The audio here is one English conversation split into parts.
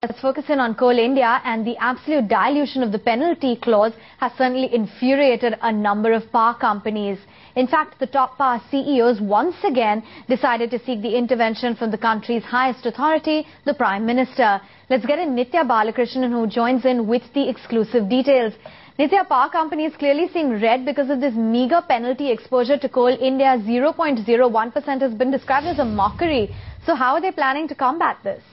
Let's focus in on Coal India, and the absolute dilution of the penalty clause has certainly infuriated a number of power companies. In fact, the top power CEOs once again decided to seek the intervention from the country's highest authority, the Prime Minister. Let's get in Nitya Balakrishnan, who joins in with the exclusive details. Nitya, power companies clearly seeing red because of this meager penalty exposure to Coal India. 0.01% has been described as a mockery. So how are they planning to combat this?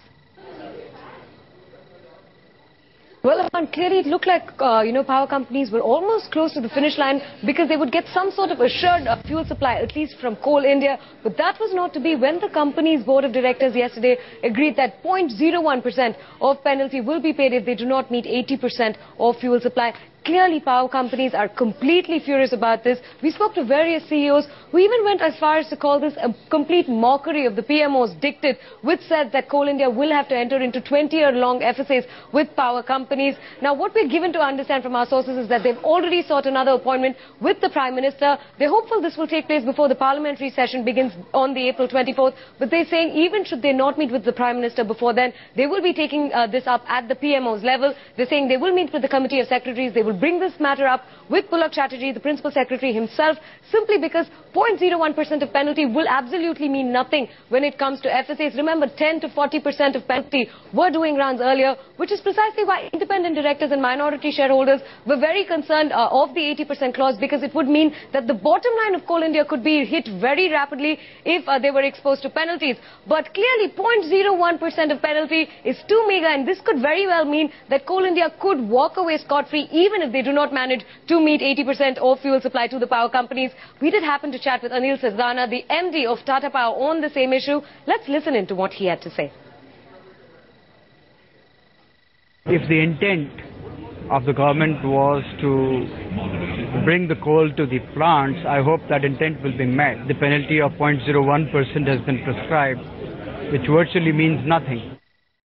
Well, clearly it looked like, power companies were almost close to the finish line because they would get some sort of assured fuel supply, at least from Coal India. But that was not to be when the company's board of directors yesterday agreed that 0.01% of penalty will be paid if they do not meet 80% of fuel supply. Clearly, power companies are completely furious about this. We spoke to various CEOs who even went as far as to call this a complete mockery of the PMO's dictate, which said that Coal India will have to enter into 20-year-long FSAs with power companies. Now, what we're given to understand from our sources is that they've already sought another appointment with the Prime Minister. They're hopeful this will take place before the parliamentary session begins on the April 24th. But they're saying even should they not meet with the Prime Minister before then, they will be taking this up at the PMO's level. They're saying they will meet with the Committee of Secretaries. They will bring this matter up with Pulak Chatterjee, the Principal Secretary himself, simply because 0.01% of penalty will absolutely mean nothing when it comes to FSAs. Remember, 10 to 40% of penalty were doing rounds earlier, which is precisely why independent directors and minority shareholders were very concerned of the 80% clause, because it would mean that the bottom line of Coal India could be hit very rapidly if they were exposed to penalties. But clearly, 0.01% of penalty is too meager, and this could very well mean that Coal India could walk away scot-free even if they do not manage to meet 80% of fuel supply to the power companies. We did happen to chat with Anil Sardana, the MD of Tata Power, on the same issue. Let's listen into what he had to say. If the intent of the government was to bring the coal to the plants, I hope that intent will be met. The penalty of 0.01% has been prescribed, which virtually means nothing.